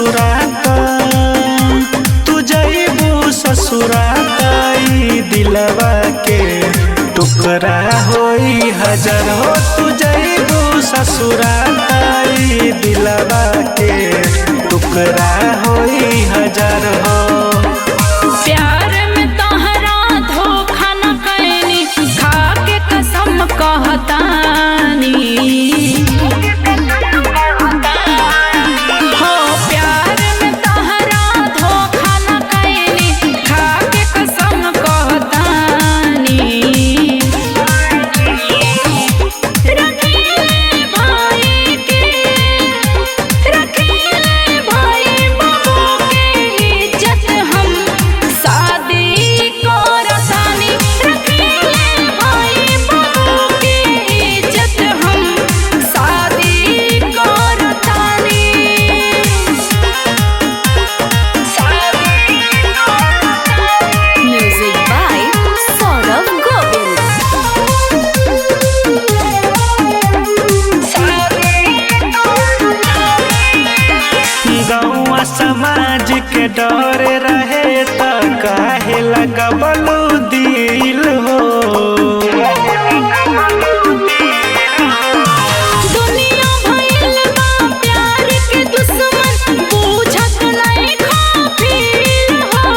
ससुरात तू जइबू ससुरात ई दिलवा के टुकड़ा होई हजार हो। तू जइबू ससुरात ई दिलवा के टुकड़ा होई हजार हो। प्यार में तोहरा धोखा न कैनी खा के कसम कहतानी हो। प्यार में तोहरा धोखा न कैनी खा के कसम कहतानी। रखिले भाई के रखिले भाई बाबू के इज्जत हम शादी करतानी। रखिले भाई बाबू के इज्जत हम शादी करतानी। Music by Saurabh Govil. गौवा समाज के डर रहे त काहे लगबलू दिल हो। दुनिया भइल बा प्यार के दुश्मन बुझत नहीं खाफिल हो।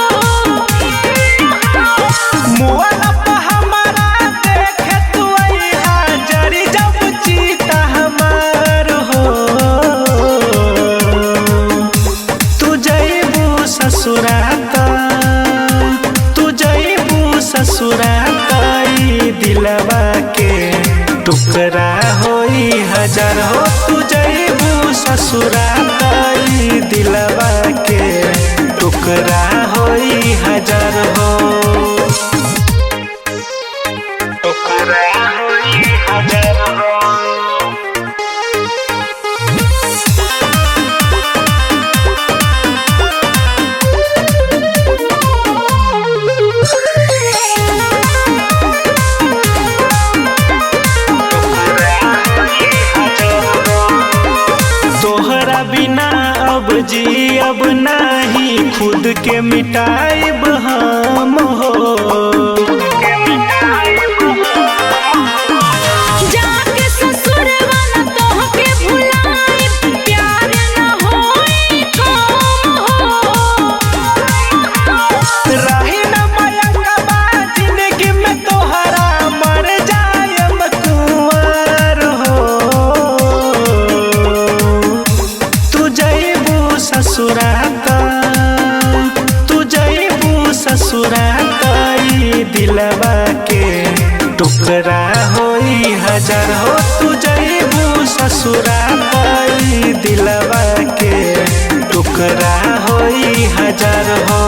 मोहन पे हमारा देखे तू अइहा जरी जब चीता हमार हो। तू जइबू ससुरात तू जइबू ससुरात ई दिलवा के टुकड़ा होई हजार हो। तू जइबू ससुरात ई दिलवा के टुकड़ा होई हजार हो। टुकड़ा होई हजार हो। तोहरा बिना अब जी अब नहीं खुद के मिटाइब हम हो। जाके ससुरवा न तोहके भुलाई प्यार न होई कम हो। रही न मयंकबा जिंदगी में तोहरा मर जायम कुंवर हो। तू जइबू ससुरात तू जइबू ससुरात ई दिलवा के टुकड़ा होई हजार हो। तू जइबू ससुरात ई दिलवा के टुकड़ा होई हजार हो।